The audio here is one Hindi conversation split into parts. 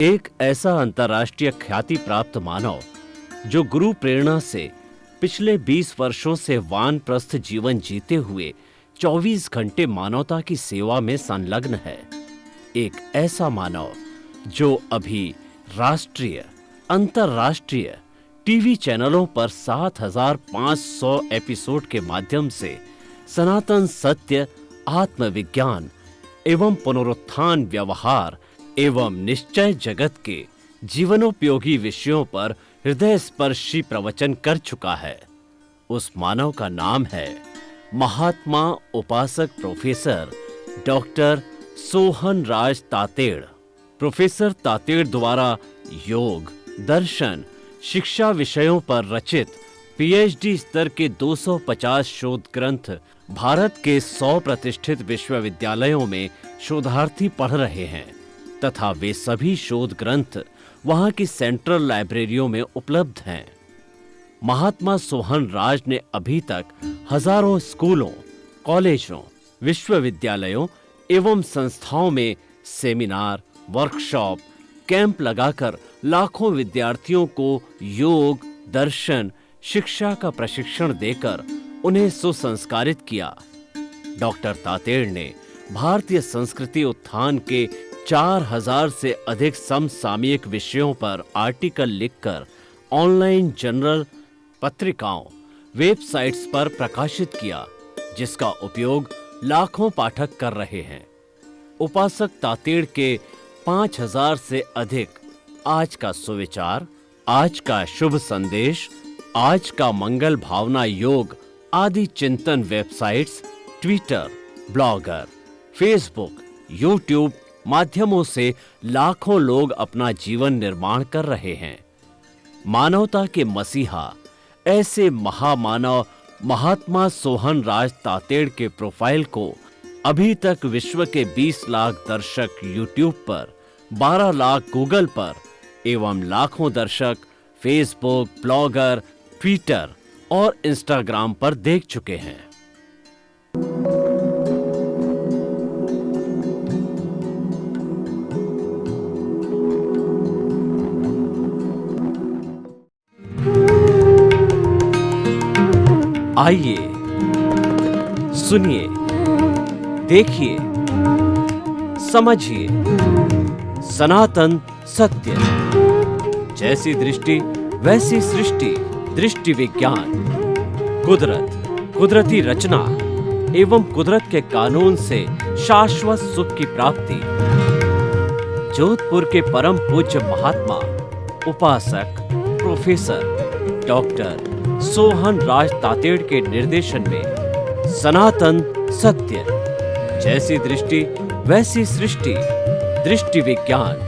एक ऐसा अंतर्राष्ट्रीय ख्याति प्राप्त मानव जो गुरु प्रेरणा से पिछले 20 वर्षों से वानप्रस्थ जीवन जीते हुए 24 घंटे मानवता की सेवा में संलग्न है। एक ऐसा मानव जो अभी राष्ट्रीय, अंतर्राष्ट्रीय टीवी चैनलों पर 7,500 एपिसोड के माध्यम से सनातन सत्य, आत्मविज्ञान एवं पुनरुत्थान, व्यवहार एवं निश्चय जगत के जीवनोपयोगी विषयों पर हृदय स्पर्शी प्रवचन कर चुका है। उस मानव का नाम है महात्मा उपासक प्रोफेसर डॉक्टर सोहन राज तातेड़। प्रोफेसर तातेड़ द्वारा योग, दर्शन, शिक्षा विषयों पर रचित पीएचडी स्तर के 250 शोध ग्रंथ भारत के 100 प्रतिष्ठित विश्वविद्यालयों में शोधार्थी पढ़ रहे हैं तथा वे सभी शोध ग्रंथ वहां की सेंट्रल लाइब्रेरियों में उपलब्ध हैं। महात्मा सोहन राज ने अभी तक हजारों स्कूलों, कॉलेजों, विश्वविद्यालयों एवं संस्थाओं में सेमिनार, वर्कशॉप, कैंप लगाकर लाखों विद्यार्थियों को योग, दर्शन, शिक्षा का प्रशिक्षण देकर उन्हें सुसंस्कारित किया। डॉक्टर तातेड़ ने भारतीय संस्कृति उत्थान के 4,000 से अधिक समसामयिक विषयों पर आर्टिकल लिखकर ऑनलाइन जर्नल, पत्रिकाओं, वेबसाइट्स पर प्रकाशित किया, जिसका उपयोग लाखों पाठक कर रहे हैं। उपासक तातेड़ के 5,000 से अधिक आज का सुविचार, आज का शुभ संदेश, आज का मंगल भावना योग आदि चिंतन websites, Twitter, blogger, Facebook, YouTube माध्यमों से लाखों लोग अपना जीवन निर्माण कर रहे हैं। मानवता के मसीहा ऐसे महामानव महात्मा सोहन राज तातेड़ के प्रोफाइल को अभी तक विश्व के 20 लाख दर्शक यूट्यूब पर, 12 लाख गूगल पर एवं लाखों दर्शक फेसबुक, ब्लॉगर, ट्विटर और इंस्टाग्राम पर देख चुके हैं। आइए, सुनिए, देखिए, समझिए सनातन सत्य। जैसी दृष्टि वैसी सृष्टि, दृष्टि विज्ञान। कुदरत, कुदरती रचना एवं कुदरत के कानून से शाश्वत सुख की प्राप्ति। जोधपुर के परम पूज्य महात्मा उपासक प्रोफेसर डॉक्टर सोहन राज तातेड़ के निर्देशन में सनातन सत्य। जैसी दृष्टि वैसी सृष्टि, दृष्टि विज्ञान।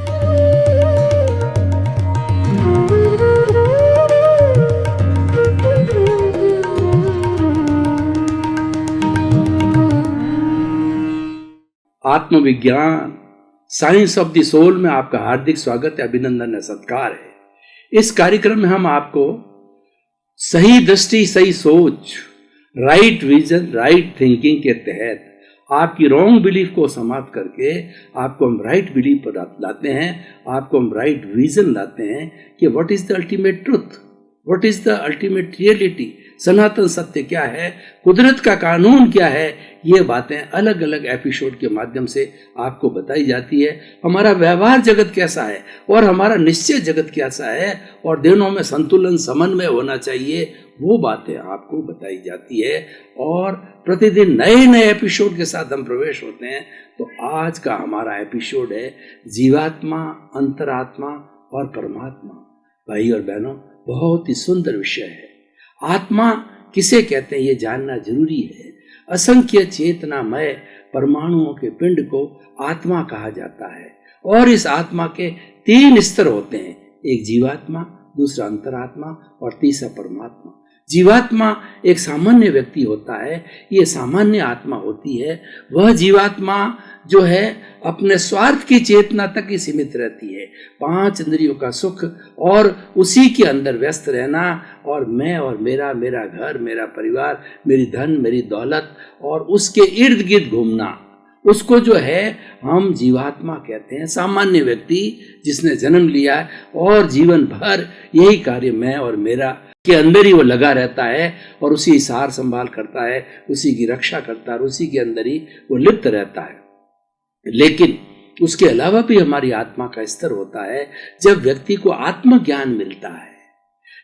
आत्मविज्ञान, साइंस ऑफ द सोल में आपका हार्दिक स्वागत है, अभिनंदन है, सत्कार है। इस कार्यक्रम में हम आपको सही दृष्टि, सही सोच, राइट विजन, राइट थिंकिंग के तहत आपकी रॉन्ग बिलीफ को समाप्त करके आपको हम राइट बिलीफ पर लाते हैं, आपको हम राइट विजन लाते हैं कि what is the ultimate truth, what is the ultimate reality, सनातन सत्य क्या है, कुदरत का कानून क्या है। ये बातें अलग अलग एपिसोड के माध्यम से आपको बताई जाती है। हमारा व्यवहार जगत कैसा है और हमारा निश्चय जगत कैसा है और दोनों में संतुलन, समन्वय होना चाहिए, वो बातें आपको बताई जाती है। और प्रतिदिन नए नए एपिसोड के साथ हम प्रवेश होते हैं। तो आज का हमारा एपिसोड है जीवात्मा, अंतरात्मा और परमात्मा। भाई और बहनों, बहुत ही सुंदर विषय है। आत्मा किसे कहते हैं ये जानना जरूरी है। असंख्य चेतनामय परमाणुओं के पिंड को आत्मा कहा जाता है और इस आत्मा के 3 स्तर होते हैं, एक जीवात्मा, दूसरा अंतरात्मा और तीसरा परमात्मा। जीवात्मा एक सामान्य व्यक्ति होता है, ये सामान्य आत्मा होती है। वह जीवात्मा जो है अपने स्वार्थ की चेतना तक ही सीमित रहती है, 5 इंद्रियों का सुख और उसी के अंदर व्यस्त रहना, और मैं और मेरा, मेरा घर, मेरा परिवार, मेरी धन, मेरी दौलत और उसके इर्द गिर्द घूमना। उसको जो है हम जीवात्मा कहते हैं। सामान्य व्यक्ति जिसने जन्म लिया है और जीवन भर यही कार्य मैं और मेरा के अंदर ही वो लगा रहता है और उसी सार संभाल करता है, उसी की रक्षा करता है और उसी के अंदर ही वो लिप्त रहता है। लेकिन उसके अलावा भी हमारी आत्मा का स्तर होता है जब व्यक्ति को आत्मज्ञान मिलता है,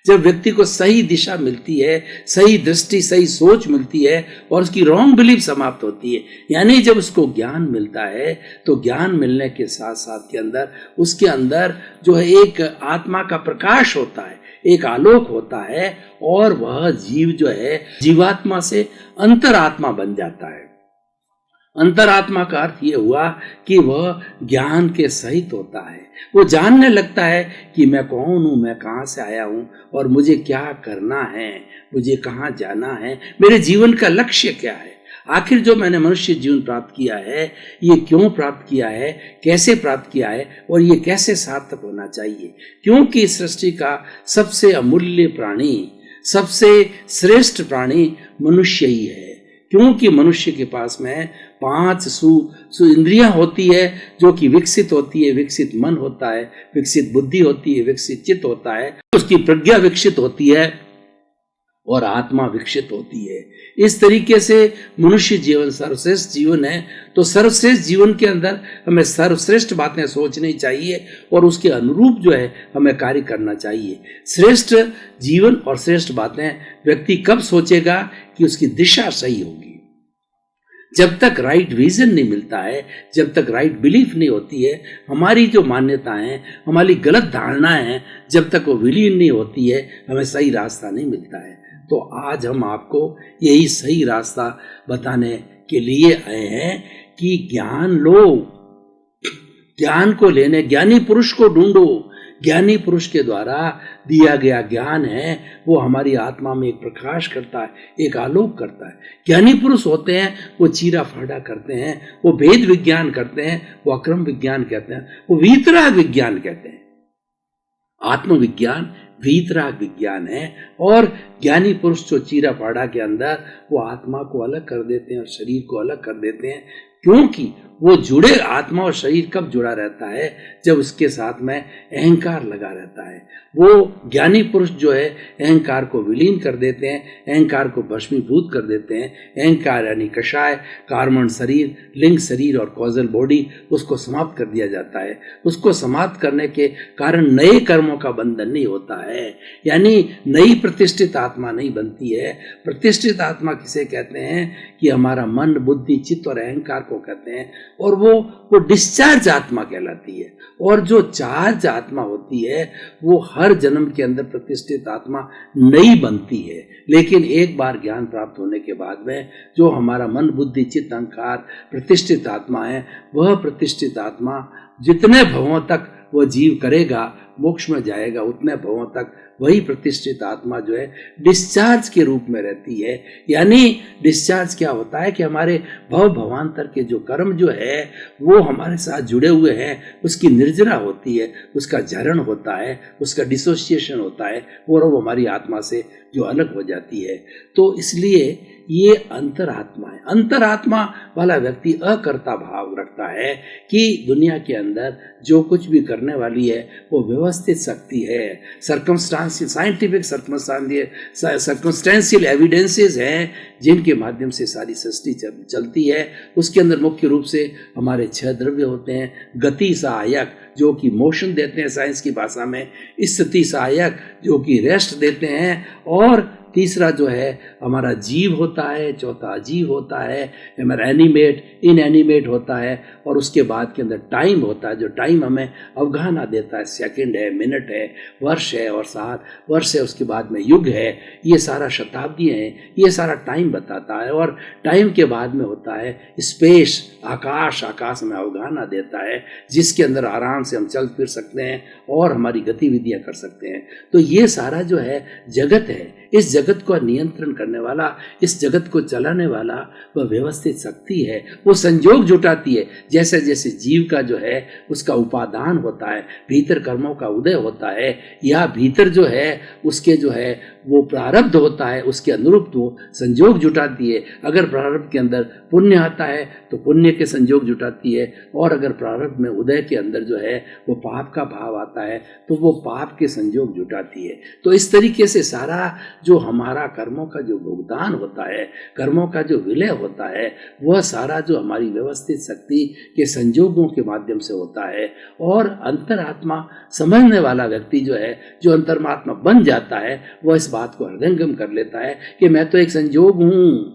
जब व्यक्ति को सही दिशा मिलती है, सही दृष्टि, सही सोच मिलती है और उसकी रॉन्ग बिलीफ समाप्त होती है। यानी जब उसको ज्ञान मिलता है तो ज्ञान मिलने के साथ साथ के अंदर उसके अंदर जो है एक आत्मा का प्रकाश होता है, एक आलोक होता है और वह जीव जो है जीवात्मा से अंतरात्मा बन जाता है। अंतरात्मा का अर्थ यह हुआ कि वह ज्ञान के सहित होता है। वो जानने लगता है कि मैं कौन हूँ, मैं कहाँ से आया हूँ और मुझे क्या करना है, मुझे कहाँ जाना है, मेरे जीवन का लक्ष्य क्या है, आखिर जो मैंने मनुष्य जीवन प्राप्त किया है ये क्यों प्राप्त किया है, कैसे प्राप्त किया है और ये कैसे सार्थक होना चाहिए। क्योंकि इस सृष्टि का सबसे अमूल्य प्राणी, सबसे श्रेष्ठ प्राणी मनुष्य ही है। क्योंकि मनुष्य के पास में 5 इंद्रियां होती है जो कि विकसित होती है, विकसित मन होता है, विकसित बुद्धि होती है, विकसित चित्त होता है, उसकी प्रज्ञा विकसित होती है और आत्मा विकसित होती है। इस तरीके से मनुष्य जीवन सर्वश्रेष्ठ जीवन है। तो सर्वश्रेष्ठ जीवन के अंदर हमें सर्वश्रेष्ठ बातें सोचनी चाहिए और उसके अनुरूप जो है हमें कार्य करना चाहिए। श्रेष्ठ जीवन और श्रेष्ठ बातें व्यक्ति कब सोचेगा कि उसकी दिशा सही होगी। जब तक राइट विजन नहीं मिलता है, जब तक राइट बिलीफ नहीं होती है, हमारी जो मान्यताएं, हमारी गलत धारणाएं हैं, जब तक वो विलीन नहीं होती है, हमें सही रास्ता नहीं मिलता है। तो आज हम आपको यही सही रास्ता बताने के लिए आए हैं कि ज्ञान लो, ज्ञान को लेने ज्ञानी पुरुष को ढूंढो। ज्ञानी पुरुष के द्वारा दिया गया ज्ञान है वो हमारी आत्मा में एक प्रकाश करता है, एक आलोक करता है। ज्ञानी पुरुष होते हैं वो चीरा फाड़ा करते हैं, वो भेद विज्ञान करते हैं, वो अक्रम विज्ञान कहते हैं, वो वीतराग विज्ञान कहते हैं। आत्मविज्ञान वीतराग विज्ञान है और ज्ञानी पुरुष जो चीरा फाड़ा के अंदर वो आत्मा को अलग कर देते हैं और शरीर को अलग कर देते हैं। क्योंकि वो जुड़े, आत्मा और शरीर कब जुड़ा रहता है, जब उसके साथ में अहंकार लगा रहता है। वो ज्ञानी पुरुष जो है अहंकार को विलीन कर देते हैं, अहंकार को भस्मीभूत कर देते हैं। अहंकार यानी कषाय, कार्मण शरीर, लिंग शरीर और कॉजल बॉडी, उसको समाप्त कर दिया जाता है। उसको समाप्त करने के कारण नए कर्मों का बंधन नहीं होता है, यानी नई प्रतिष्ठित आत्मा नहीं बनती है। प्रतिष्ठित आत्मा किसे कहते हैं कि हमारा मन, बुद्धि, चित्त और अहंकार को कहते हैं और वो डिस्चार्ज आत्मा कहलाती है। और जो चार्ज आत्मा होती है वो हर जन्म के अंदर प्रतिष्ठित आत्मा नहीं बनती है। लेकिन एक बार ज्ञान प्राप्त होने के बाद में जो हमारा मन, बुद्धि, चित्त, अहंकार प्रतिष्ठित आत्मा है, वह प्रतिष्ठित आत्मा जितने भवों तक वह जीव करेगा, मोक्ष में जाएगा, उतने भवों तक वही प्रतिष्ठित आत्मा जो है डिस्चार्ज के रूप में रहती है। यानी डिस्चार्ज क्या होता है कि हमारे भव भवांतर के जो कर्म जो है वो हमारे साथ जुड़े हुए हैं, उसकी निर्जरा होती है, उसका झरण होता है, उसका डिसोसिएशन होता है और वो हमारी आत्मा से जो अलग हो जाती है। तो इसलिए ये अंतरात्मा है। अंतरात्मा वाला व्यक्ति अकर्ता भाव रखता है कि दुनिया के अंदर जो कुछ भी करने वाली है वो व्यवस्थित शक्ति है। सर्कमस्टांशियल, साइंटिफिक सर्कमस्टेंशियल एविडेंसेस हैं जिनके माध्यम से सारी सृष्टि चलती है। उसके अंदर मुख्य रूप से हमारे 6 द्रव्य होते हैं। गति सहायक जो कि मोशन देते हैं साइंस की भाषा में, स्थिति सहायक जो कि रेस्ट देते हैं, और तीसरा जो है हमारा जीव होता है, चौथा अजीव होता है, हमारा एनिमेट, इनएनिमेट होता है, और उसके बाद के अंदर टाइम होता है जो टाइम हमें अवगाहना देता है। सेकंड है, मिनट है, वर्ष है और साल वर्ष है, उसके बाद में युग है। ये सारा शताब्दियाँ हैं, ये सारा टाइम बताता है। और टाइम के बाद में होता है स्पेस, आकाश, आकाश में अवगाहना देता है जिसके अंदर आराम से हम चल फिर सकते हैं और हमारी गतिविधियाँ कर सकते हैं। तो ये सारा जो है जगत है, इस जगत को नियंत्रण करने वाला, इस जगत को चलाने वाला वह व्यवस्थित शक्ति है। वो संयोग जुटाती है। जैसे जैसे जीव का जो है उसका उपादान होता है, भीतर कर्मों का उदय होता है, या भीतर जो है उसके जो है वो प्रारब्ध होता है उसके अनुरूप वो संयोग जुटाती है। अगर प्रारब्ध के अंदर पुण्य आता है तो पुण्य के संयोग जुटाती है, और अगर प्रारब्ध में उदय के अंदर जो है वो पाप का भाव आता है तो वो पाप के संयोग जुटाती है। तो इस तरीके से सारा जो हमारा कर्मों का जो भुगतान होता है, कर्मों का जो विलय होता है, वह सारा जो हमारी व्यवस्थित शक्ति के संयोगों के माध्यम से होता है। और अंतरात्मा समझने वाला व्यक्ति जो है, जो अंतर्मात्मा बन जाता है, वह इस बात को हृदयंगम कर लेता है कि मैं तो एक संयोग हूँ,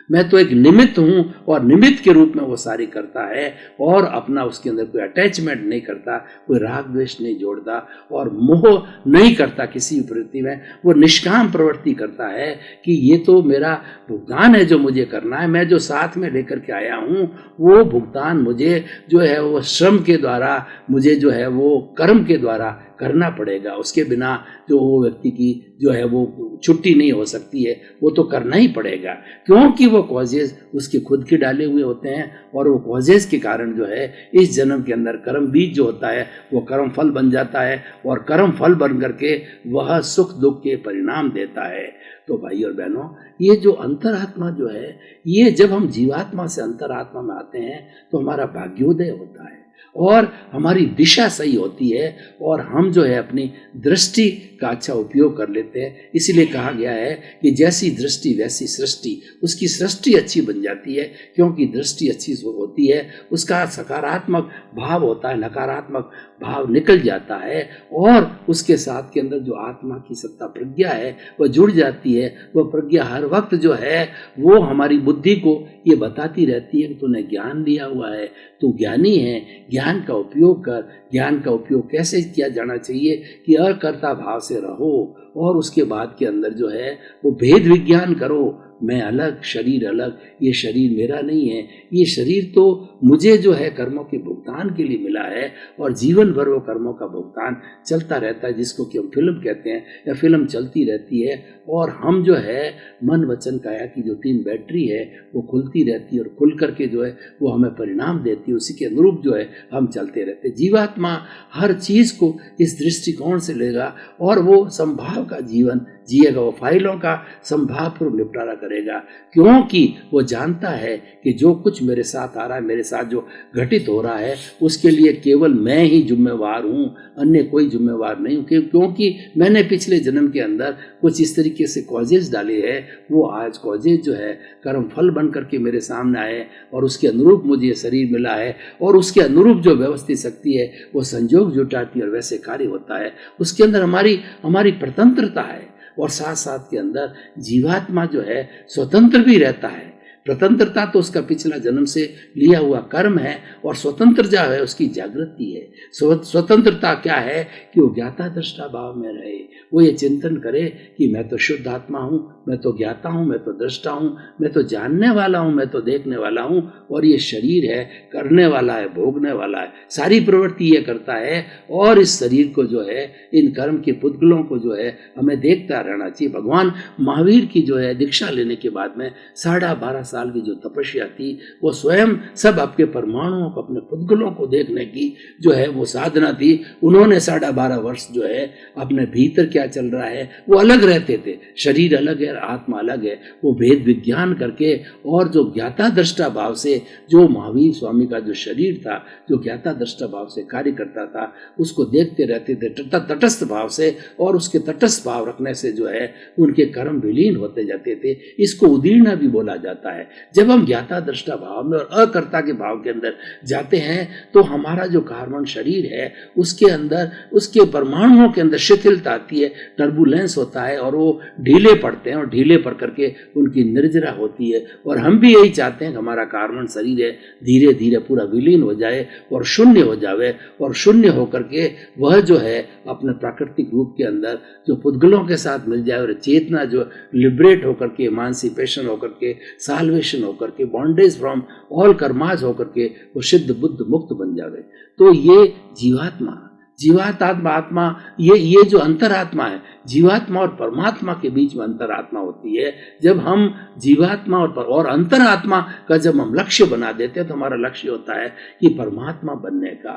मैं तो एक निमित्त हूँ, और निमित्त के रूप में वो सारी करता है और अपना उसके अंदर कोई अटैचमेंट नहीं करता, कोई राग द्वेष नहीं जोड़ता और मोह नहीं करता किसी प्रवृत्ति में। वो निष्काम प्रवृत्ति करता है कि ये तो मेरा भुगतान है जो मुझे करना है, मैं जो साथ में लेकर के आया हूँ वो भुगतान मुझे जो है वो श्रम के द्वारा, मुझे जो है वो कर्म के द्वारा करना पड़ेगा। उसके बिना जो वो व्यक्ति की जो है वो छुट्टी नहीं हो सकती है, वो तो करना ही पड़ेगा, क्योंकि वो कॉजेज उसके खुद के डाले हुए होते हैं और वो कॉजेज के कारण जो है इस जन्म के अंदर कर्म बीज जो होता है वो कर्म फल बन जाता है, और कर्म फल बन करके वह सुख दुख के परिणाम देता है। तो भाई और बहनों, ये जो अंतरात्मा जो है, ये जब हम जीवात्मा से अंतरात्मा में आते हैं तो हमारा भाग्योदय होता है और हमारी दिशा सही होती है, और हम जो है अपनी दृष्टि का अच्छा उपयोग कर लेते हैं। इसीलिए कहा गया है कि जैसी दृष्टि वैसी सृष्टि, उसकी सृष्टि अच्छी बन जाती है, क्योंकि दृष्टि अच्छी होती है, उसका सकारात्मक भाव होता है, नकारात्मक भाव निकल जाता है, और उसके साथ के अंदर जो आत्मा की सत्ता प्रज्ञा है वह जुड़ जाती है। वह प्रज्ञा हर वक्त जो है वो हमारी बुद्धि को ये बताती रहती है कि तूने ज्ञान लिया हुआ है, तू ज्ञानी है, ज्ञान का उपयोग कर। ज्ञान का उपयोग कैसे किया जाना चाहिए कि अकर्ता भाव से रहो, और उसके बाद के अंदर जो है वो भेद विज्ञान करो। मैं अलग, शरीर अलग, ये शरीर मेरा नहीं है, ये शरीर तो मुझे जो है कर्मों के भुगतान के लिए मिला है, और जीवन भर वो कर्मों का भुगतान चलता रहता है, जिसको कि हम फिल्म कहते हैं, या फिल्म चलती रहती है, और हम जो है मन वचन काया की जो 3 बैटरी है वो खुलती रहती है, और खुल करके जो है वो हमें परिणाम देती है, उसी के अनुरूप जो है हम चलते रहते हैं। जीवात्मा हर चीज़ को इस दृष्टिकोण से लेगा और वो संभाव का जीवन जिएगा, वो फाइलों का संभावपूर्व निपटारा करेगा, क्योंकि वो जानता है कि जो कुछ मेरे साथ आ रहा है, मेरे साथ जो घटित हो रहा है, उसके लिए केवल मैं ही जिम्मेवार हूँ, अन्य कोई जिम्मेवार नहीं हूँ, क्योंकि मैंने पिछले जन्म के अंदर कुछ इस तरीके से कॉजेज डाले हैं। वो आज कॉजेज जो है कर्म फल बन करके मेरे सामने आए, और उसके अनुरूप मुझे ये शरीर मिला है, और उसके अनुरूप जो व्यवस्थित शक्ति है वो संयोग जुटाती है और वैसे कार्य होता है। उसके अंदर हमारी प्रतंत्रता है, और साथ साथ के अंदर जीवात्मा जो है स्वतंत्र भी रहता है। प्रतंत्रता तो उसका पिछला जन्म से लिया हुआ कर्म है, और स्वतंत्र जो है उसकी जागृति है। स्वतंत्रता क्या है कि वो ज्ञाता दृष्टा भाव में रहे, वो ये चिंतन करे कि मैं तो शुद्ध आत्मा हूँ, मैं तो ज्ञाता हूँ, मैं तो दृष्टा हूँ, मैं तो जानने वाला हूँ, मैं तो देखने वाला हूँ, और ये शरीर है करने वाला है, भोगने वाला है, सारी प्रवृत्ति ये करता है, और इस शरीर को जो है, इन कर्म के पुद्गलों को जो है हमें देखता रहना चाहिए। भगवान महावीर की जो है दीक्षा लेने के बाद में 12.5 साल की जो तपस्या थी, वो स्वयं सब आपके परमाणुओं को, अपने पुद्गलों को देखने की जो है वो साधना थी। उन्होंने 12.5 वर्ष जो है अपने भीतर क्या चल रहा है वो अलग रहते थे, शरीर अलग है, आत्मा अलग है, वो भेद विज्ञान करके, और जो ज्ञाता दृष्टा भाव से जो महावीर स्वामी का जो शरीर था, जो ज्ञाता दृष्टा भाव से कार्य करता था, उसको देखते रहते थे तटस्थ भाव से, और उसके तटस्थ भाव रखने से जो है उनके कर्म विलीन होते जाते थे। इसको उदीर्णा भी बोला जाता है। जब हम ज्ञाता दृष्टा भाव में और अकर्ता के भाव के अंदर जाते हैं तो हमारा जो कार्बन शरीर है उसके अंदर, उसके परमाणुओं के अंदर शिथिलता आती है, टर्बुलेंस होता है, और वो ढीले पड़ते हैं, और ढीले पड़ करके उनकी निर्जरा होती है। और हम भी यही चाहते हैं कि हमारा कार्बन शरीर है धीरे धीरे पूरा विलीन हो जाए और शून्य हो जाए, और शून्य होकर के वह जो है अपने प्राकृतिक रूप के अंदर जो पुद्गलों के साथ मिल जाए, और चेतना जो लिबरेट होकर के, एमांसिपेशन होकर के, साल्वेशन होकर के, बॉन्डेज फ्रॉम ऑल कर्माज होकर के वो सिद्ध बुद्ध मुक्त बन जावे। तो ये जीवात्मा आत्मा, ये जो अंतरात्मा है, जीवात्मा और परमात्मा के बीच में अंतरात्मा होती है। जब हम जीवात्मा और अंतरात्मा का जब हम लक्ष्य बना देते हैं तो हमारा लक्ष्य होता है कि परमात्मा बनने का।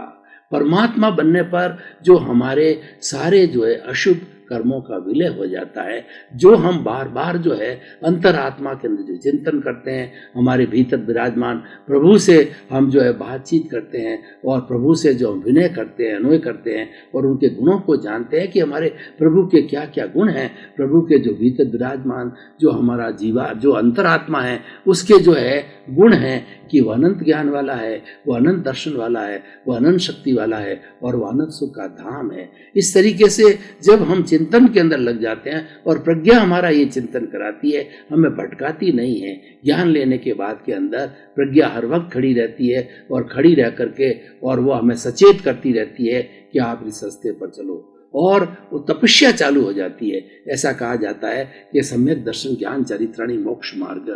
परमात्मा बनने पर जो हमारे सारे जो है अशुभ कर्मों का विलय हो जाता है। जो हम बार बार जो है अंतरात्मा के अंदर जो चिंतन करते हैं, हमारे भीतर विराजमान प्रभु से हम जो है बातचीत करते हैं और प्रभु से जो हम विनय करते हैं, अनुय करते हैं और उनके गुणों को जानते हैं कि हमारे प्रभु के क्या क्या गुण हैं, प्रभु के जो भीतर विराजमान जो हमारा जीवा जो अंतरात्मा है उसके जो है गुण हैं कि वह अनंत ज्ञान वाला है, वह अनंत दर्शन वाला है, वह अनंत शक्ति वाला है और वह अनंत सुख का धाम है। इस तरीके से जब हम चिंतन के अंदर लग जाते हैं और प्रज्ञा हमारा ये चिंतन कराती है, हमें भटकाती नहीं है। ज्ञान लेने के बाद के अंदर प्रज्ञा हर वक्त खड़ी रहती है और खड़ी रह करके और वो हमें सचेत करती रहती है कि आप इस रास्ते पर चलो और वो तपस्या चालू हो जाती है। ऐसा कहा जाता है कि सम्यक दर्शन ज्ञान चरित्राणि मोक्ष मार्ग।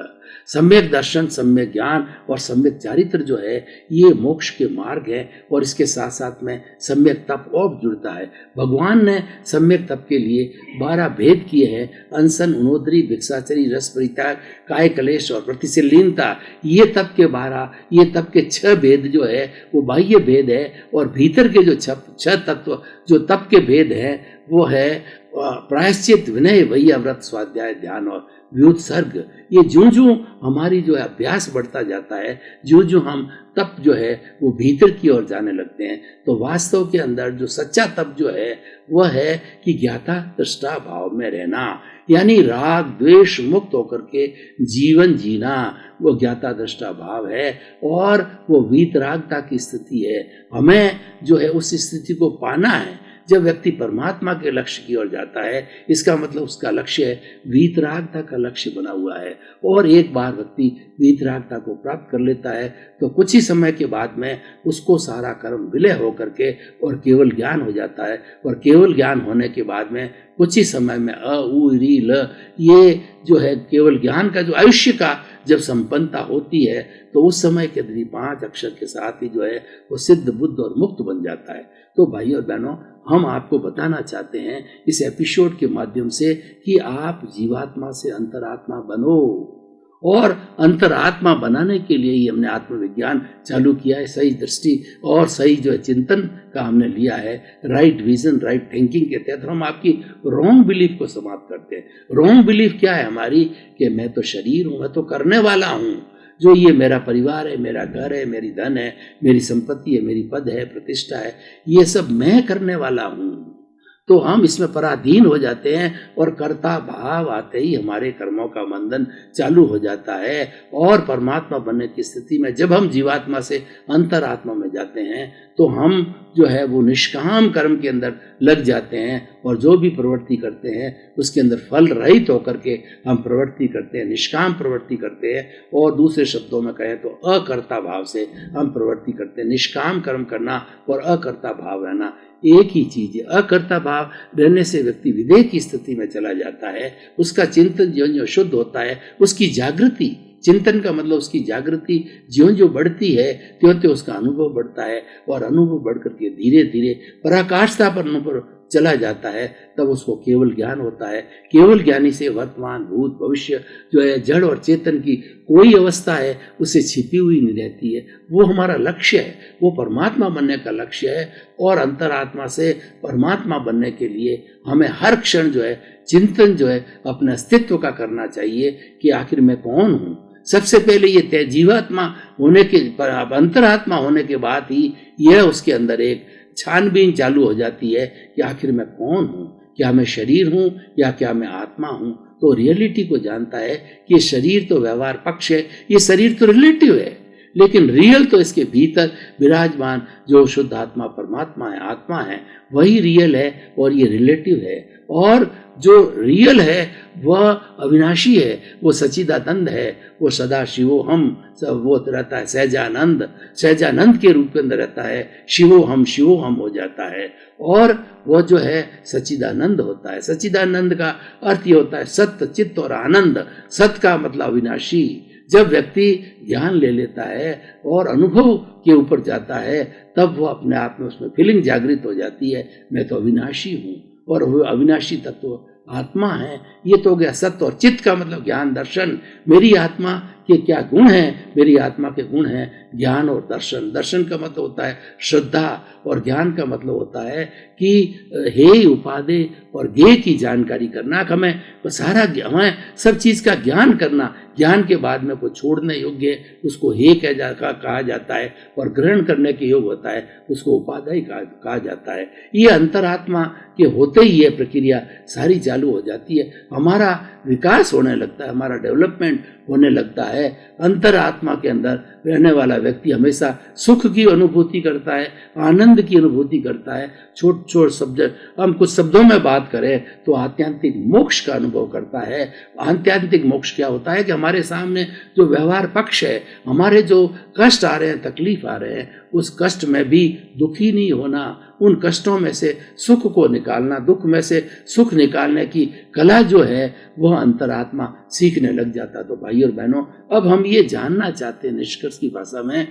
सम्यक दर्शन, सम्यक ज्ञान और सम्यक चरित्र जो है ये मोक्ष के मार्ग है और इसके साथ साथ में सम्यक तप और जुड़ता है। भगवान ने सम्यक तप के लिए 12 भेद किए हैं, अनशन, उनोदरी, भिक्षाचरी, रस परित्याग, काय कलेश और प्रतिशीलता। ये तप के 12, ये तप के 6 भेद जो है वो बाह्य भेद है और भीतर के जो 6 तत्व जो तप के भेद हैं वो है प्रायश्चित, विनय, वैया, व्रत, स्वाध्याय, ध्यान और व्युत्सर्ग। ये ज्यों ज्यों हमारी जो है अभ्यास बढ़ता जाता है, ज्यों ज्यों हम तप जो है वो भीतर की ओर जाने लगते हैं, तो वास्तव के अंदर जो सच्चा तप जो है वह है कि ज्ञाता दृष्टा भाव में रहना, यानी राग द्वेष मुक्त होकर के जीवन जीना, वो ज्ञाता दृष्टा भाव है और वो वीतरागता की स्थिति है। हमें जो है उस स्थिति को पाना है। जब व्यक्ति परमात्मा के लक्ष्य की ओर जाता है, इसका मतलब उसका लक्ष्य है वीतरागता का लक्ष्य बना हुआ है और एक बार व्यक्ति वीतरागता को प्राप्त कर लेता है तो कुछ ही समय के बाद में उसको सारा कर्म विलय होकर के और केवल ज्ञान हो जाता है और केवल ज्ञान होने के बाद में कुछ ही समय में अ उ री ल ये जो है केवल ज्ञान का जो आयुष्य का जब संपन्नता होती है तो उस समय के 5 अक्षर के साथ ही जो है वो सिद्ध, बुद्ध और मुक्त बन जाता है। तो भाई और बहनों, हम आपको बताना चाहते हैं इस एपिसोड के माध्यम से कि आप जीवात्मा से अंतरात्मा बनो और अंतरात्मा बनाने के लिए ही हमने आत्मविज्ञान चालू किया है। सही दृष्टि और सही जो है चिंतन का हमने लिया है, राइट विजन, राइट थिंकिंग के तहत हम आपकी रॉन्ग बिलीफ को समाप्त करते हैं। रॉन्ग बिलीफ क्या है हमारी कि मैं तो शरीर हूँ, मैं तो करने वाला हूँ, जो ये मेरा परिवार है, मेरा घर है, मेरी धन है, मेरी संपत्ति है, मेरी पद है, प्रतिष्ठा है, ये सब मैं करने वाला हूँ। तो हम इसमें पराधीन हो जाते हैं और कर्ता भाव आते ही हमारे कर्मों का बंधन चालू हो जाता है और परमात्मा बनने की स्थिति में जब हम जीवात्मा से अंतरात्मा में जाते हैं तो हम जो है वो निष्काम कर्म के अंदर लग जाते हैं और जो भी प्रवृत्ति करते हैं उसके अंदर फल रहित होकर के हम प्रवृत्ति करते हैं, निष्काम प्रवृत्ति करते हैं और दूसरे शब्दों में कहें तो अकर्ता भाव से हम प्रवृत्ति करते हैं। निष्काम कर्म करना और अकर्ता भाव रहना एक ही चीज है। अकर्ता भाव रहने से व्यक्ति विदेह की स्थिति में चला जाता है, उसका चिंतन ज्यों ज्यों शुद्ध होता है, उसकी जागृति, चिंतन का मतलब उसकी जागृति ज्यों ज्यों बढ़ती है त्यों त्यों उसका अनुभव बढ़ता है और अनुभव बढ़ करके धीरे धीरे पराकाष्ठा पर अनुभव चला जाता है, तब उसको केवल ज्ञान होता है। केवल ज्ञानी से वर्तमान, भूत, भविष्य जो है जड़ और चेतन की कोई अवस्था है उसे छिपी हुई नहीं रहती है। वो हमारा लक्ष्य है, वो परमात्मा बनने का लक्ष्य है और अंतरात्मा से परमात्मा बनने के लिए हमें हर क्षण जो है चिंतन जो है अपने अस्तित्व का करना चाहिए कि आखिर मैं कौन हूँ। सबसे पहले ये तय जीवात्मा होने के अंतरात्मा होने के बाद ही यह उसके अंदर एक छानबीन चालू हो जाती है कि आखिर मैं कौन हूँ, क्या मैं शरीर हूँ या क्या मैं आत्मा हूँ। तो रियलिटी को जानता है कि ये शरीर तो व्यवहार पक्ष है, ये शरीर तो रिलेटिव है, लेकिन रियल तो इसके भीतर विराजमान जो शुद्ध आत्मा परमात्मा है, आत्मा है, वही रियल है और ये रिलेटिव है। और जो रियल है वह अविनाशी है, वो सच्चिदानंद है, वो सदा शिवो हम वो रहता है, सहजानंद, सहजानंद के रूप के अंदर रहता है, शिवो हम हो जाता है और वह जो है सच्चिदानंद होता है। सच्चिदानंद का अर्थ ये होता है सत्य, चित्त और आनंद। सत्य का मतलब अविनाशी। जब व्यक्ति ज्ञान ले लेता है और अनुभव के ऊपर जाता है तब वो अपने आप में उसमें फीलिंग जागृत हो जाती है, मैं तो अविनाशी हूँ और वो अविनाशी तत्व आत्मा है। ये तो हो गया सत्य। और चित्त का मतलब ज्ञान दर्शन। मेरी आत्मा के क्या गुण हैं, मेरी आत्मा के गुण हैं ज्ञान और दर्शन। दर्शन का मतलब होता है श्रद्धा, और ज्ञान का मतलब होता है कि हे उपादे और गे की जानकारी करना, कि हमें हमें सब चीज़ का ज्ञान करना। ज्ञान के बाद में कोई छोड़ने योग्य उसको हे कहा जाता है, और ग्रहण करने के योग होता है उसको उपादेय कहा जाता है। ये अंतरात्मा के होते ही ये प्रक्रिया सारी चालू हो जाती है, हमारा विकास होने लगता है, हमारा डेवलपमेंट होने लगता है। अंतरात्मा के अंदर रहने वाला व्यक्ति हमेशा सुख की अनुभूति करता है, आनंद की अनुभूति करता है। छोट छोट शब्द हम कुछ शब्दों में बात करें तो आत्यांतिक मोक्ष का अनुभव करता है। आत्यांतिक मोक्ष क्या होता है कि हमारे सामने जो व्यवहार पक्ष है, हमारे जो कष्ट आ रहे हैं, तकलीफ आ रहे हैं, उस कष्ट में भी दुखी नहीं होना, उन कष्टों में से सुख को निकालना, दुख में से सुख निकालने की कला जो है वह अंतरात्मा सीखने लग जाता। तो भाई और बहनों, अब हम ये जानना चाहते हैं निष्कर्ष की भाषा में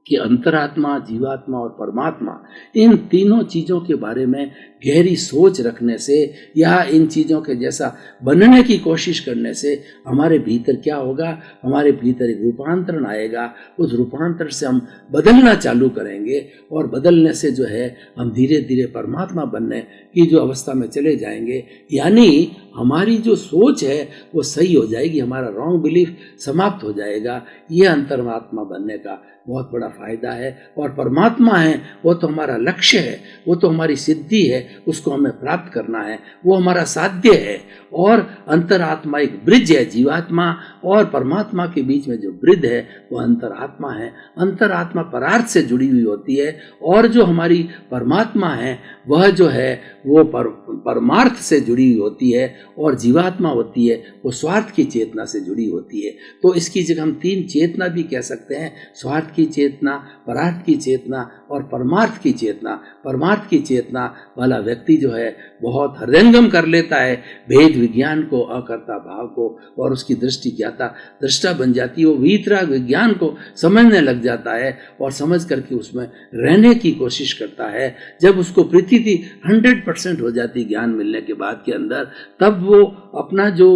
कि अंतरात्मा, जीवात्मा और परमात्मा, इन तीनों चीज़ों के बारे में गहरी सोच रखने से या इन चीज़ों के जैसा बनने की कोशिश करने से हमारे भीतर क्या होगा, हमारे भीतर एक रूपांतरण आएगा। उस रूपांतरण से हम बदलना चालू करेंगे, और बदलने से जो है हम धीरे धीरे परमात्मा बनने की जो अवस्था में चले जाएंगे। यानी हमारी जो सोच है वो सही हो जाएगी, हमारा रॉन्ग बिलीफ समाप्त हो जाएगा। ये अंतरात्मा बनने का बहुत बड़ा फायदा है। और परमात्मा है वो तो हमारा लक्ष्य है, वो तो हमारी सिद्धि है, उसको हमें प्राप्त करना है, वो हमारा साध्य है। और अंतरात्मा एक ब्रिज है, जीवात्मा और परमात्मा के बीच में जो ब्रिज है वो अंतरात्मा है। अंतरात्मा परार्थ से जुड़ी हुई होती है, और जो हमारी परमात्मा है वह जो है वो परमार्थ से जुड़ी हुई होती है, और जीवात्मा होती है वो स्वार्थ की चेतना से जुड़ी होती है। तो इसकी जगह हम तीन चेतना भी कह सकते हैं, स्वार्थ की चेतना, परार्थ की चेतना और परमार्थ की चेतना। परमार्थ की चेतना वाला व्यक्ति जो है बहुत हृदयंगम कर लेता है भेद विज्ञान को, अकर्ता भाव को, और उसकी दृष्टि ज्ञाता दृष्टा बन जाती है। वो वीतराग विज्ञान को समझने लग जाता है, और समझ करके उसमें रहने की कोशिश करता है। जब उसको प्रतीति 100% हो जाती ज्ञान मिलने के बाद के अंदर, तब वो अपना जो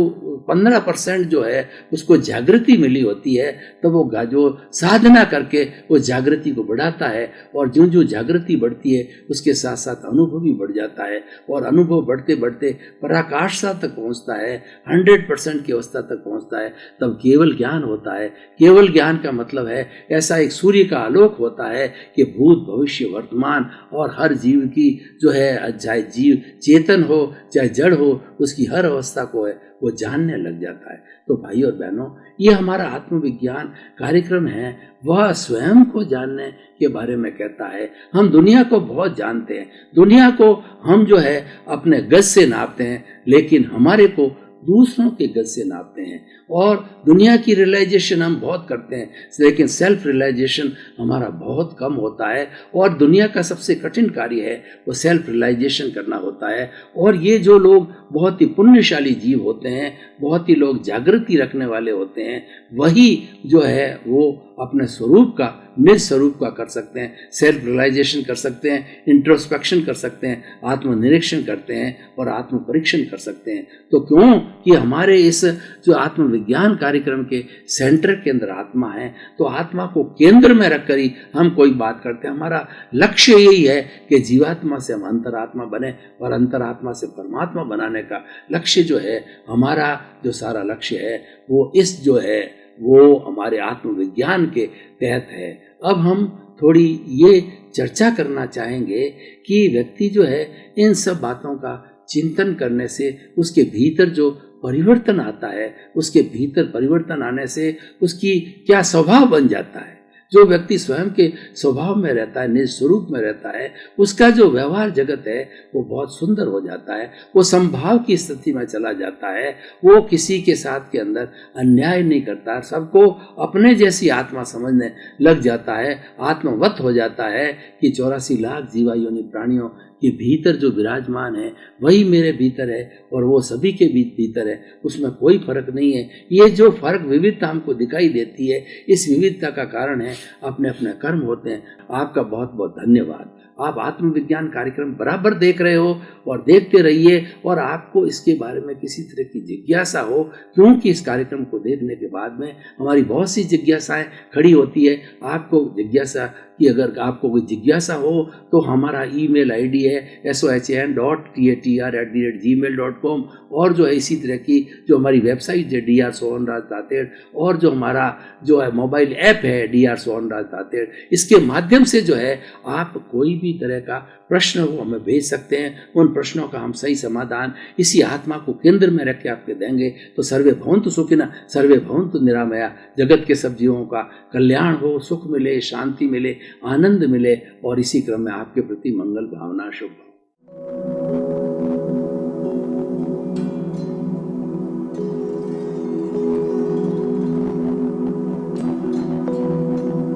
15% जो है उसको जागृति मिली होती है, तब वो जो साधना करके वो जागृति को बढ़ाता है, और जो जो जागृति बढ़ती है उसके साथ साथ अनुभव भी बढ़ जाता है, और अनुभव बढ़ते बढ़ते पराकाष्ठा तक पहुंचता है, 100% की अवस्था तक पहुंचता है। तब केवल ज्ञान होता है। केवल ज्ञान का मतलब है ऐसा एक सूर्य का आलोक होता है कि भूत भविष्य वर्तमान और हर जीव की जो है, चाहे जीव चेतन हो चाहे जड़ हो, उसकी हर अवस्था को है वो जानने लग जाता है। तो भाई और बहनों, ये हमारा आत्मविज्ञान कार्यक्रम है, वह स्वयं को जानने के बारे में कहता है। हम दुनिया को बहुत जानते हैं, दुनिया को हम जो है अपने गज से नापते हैं, लेकिन हमारे को दूसरों के गज से नापते हैं। और दुनिया की रियलाइजेशन हम बहुत करते हैं, लेकिन सेल्फ रियलाइजेशन हमारा बहुत कम होता है। और दुनिया का सबसे कठिन कार्य है वो सेल्फ रियलाइजेशन करना होता है। और ये जो लोग बहुत ही पुण्यशाली जीव होते हैं, बहुत ही लोग जागृति रखने वाले होते हैं, वही जो है वो अपने स्वरूप का, निज स्वरूप का कर सकते हैं, सेल्फ रियलाइजेशन कर सकते हैं, इंट्रोस्पेक्शन कर सकते हैं, आत्मनिरीक्षण करते हैं और आत्म परीक्षण कर सकते हैं। तो क्यों कि हमारे इस जो आत्मविज्ञान कार्यक्रम के सेंटर के अंदर आत्मा है, तो आत्मा को केंद्र में रखकर ही हम कोई बात करते हैं। हमारा लक्ष्य यही है कि जीवात्मा से हम अंतरात्मा बने, और अंतरात्मा से परमात्मा बनाने का लक्ष्य जो है, हमारा जो सारा लक्ष्य है वो इस जो है वो हमारे आत्मविज्ञान के तहत है। अब हम थोड़ी ये चर्चा करना चाहेंगे कि व्यक्ति जो है इन सब बातों का चिंतन करने से उसके भीतर जो परिवर्तन आता है, उसके भीतर परिवर्तन आने से उसकी क्या स्वभाव बन जाता है। जो व्यक्ति स्वयं के स्वभाव में रहता है, निज स्वरूप में रहता है, उसका जो व्यवहार जगत है वो बहुत सुंदर हो जाता है। वो समभाव की स्थिति में चला जाता है, वो किसी के साथ के अंदर अन्याय नहीं करता, सबको अपने जैसी आत्मा समझने लग जाता है, आत्मवत हो जाता है कि 84 लाख जीवा योनि प्राणियों के भीतर जो विराजमान है वही मेरे भीतर है, और वो सभी के भीतर है, उसमें कोई फर्क नहीं है। ये जो फर्क विविधता हमको दिखाई देती है, इस विविधता का कारण है अपने अपने कर्म होते हैं। आपका बहुत बहुत धन्यवाद। आप आत्मविज्ञान कार्यक्रम बराबर देख रहे हो और देखते रहिए, और आपको इसके बारे में किसी तरह की जिज्ञासा हो, क्योंकि इस कार्यक्रम को देखने के बाद में हमारी बहुत सी जिज्ञासाएं खड़ी होती है। आपको जिज्ञासा कि अगर आपको कोई जिज्ञासा हो तो हमारा ईमेल आईडी है sohan.tatr@gmail.com, और जो है इसी तरह की जो हमारी वेबसाइट है DR सोहनराज तातेड़, और जो हमारा जो है मोबाइल ऐप है DR सोहनराज तातेड़, इसके माध्यम से जो है आप कोई भी तरह का प्रश्न हो हमें भेज सकते हैं। उन प्रश्नों का हम सही समाधान इसी आत्मा को केंद्र में रख के आपके देंगे। तो सर्वे भवन्तु सुखिनः, सर्वे भवन्तु निरामया। जगत के सब जीवों का कल्याण हो, सुख मिले, शांति मिले, आनंद मिले, और इसी क्रम में आपके प्रति मंगल भावना शुभ।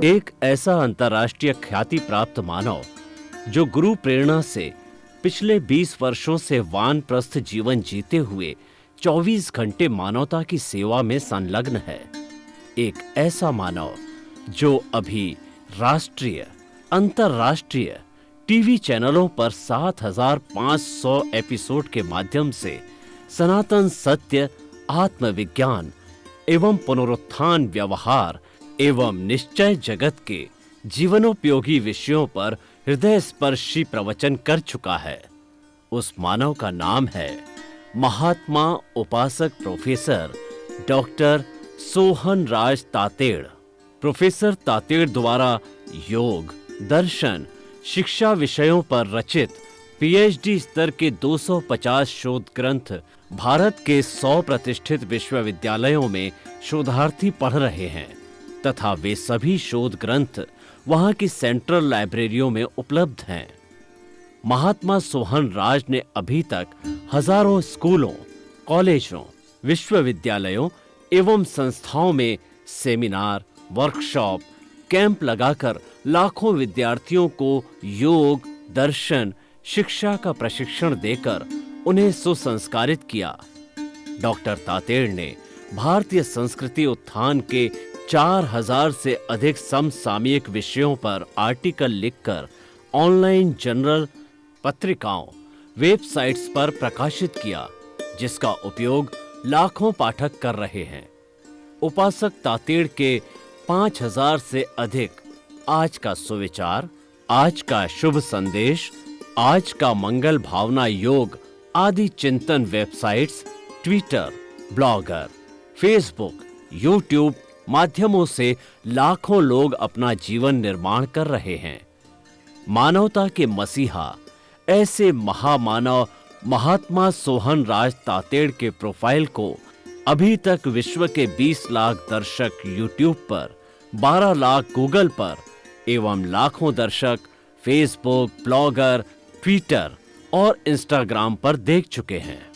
एक ऐसा अंतर्राष्ट्रीय ख्याति प्राप्त मानव जो गुरु प्रेरणा से पिछले 20 वर्षों से वानप्रस्थ जीवन जीते हुए 24 घंटे मानवता की सेवा में संलग्न है। एक ऐसा मानव जो अभी राष्ट्रीय, अंतर्राष्ट्रीय टीवी चैनलों पर 7,500 एपिसोड के माध्यम से सनातन सत्य, आत्मविज्ञान एवं पुनरुत्थान, व्यवहार एवं निश्चय जगत के जीवनोपयोगी विषयों पर हृदय स्पर्शी प्रवचन कर चुका है। उस मानव का नाम है महात्मा उपासक professor doctor Sohanraj Tated. Professor Tated द्वारा योग, दर्शन, शिक्षा विषयों पर रचित PhD स्तर के 250 शोध ग्रंथ भारत के 100 प्रतिष्ठित विश्वविद्यालयों में शोधार्थी पढ़ रहे हैं, तथा वे सभी शोध ग्रंथ वहां की सेंट्रल लाइब्रेरियों में उपलब्ध हैं। महात्मा सोहनराज ने अभी तक हजारों स्कूलों, कॉलेजों, विश्वविद्यालयों एवं संस्थाओं में सेमिनार, वर्कशॉप, कैंप लगाकर लाखों विद्यार्थियों को योग, दर्शन, शिक्षा का प्रशिक्षण देकर उन्हें सुसंस्कारित किया। डॉक्टर तातेड़ ने भारतीय संस्कृति उत्थान के 4000 से अधिक समसामयिक विषयों पर आर्टिकल लिखकर ऑनलाइन जर्नल, पत्रिकाओं, वेबसाइट्स पर प्रकाशित किया, जिसका उपयोग लाखों पाठक कर रहे हैं। उपासक तातेड़ के 5000 से अधिक आज का सुविचार, आज का शुभ संदेश, आज का मंगल भावना योग आदि चिंतन websites, Twitter, blogger, Facebook, YouTube माध्यमों से लाखों लोग अपना जीवन निर्माण कर रहे हैं। मानवता के मसीहा ऐसे महामानव महात्मा सोहनराज तातेड़ के प्रोफाइल को अभी तक विश्व के 20 लाख दर्शक यूट्यूब पर, 12 लाख गूगल पर एवं लाखों दर्शक फेसबुक, ब्लॉगर, ट्विटर और इंस्टाग्राम पर देख चुके हैं।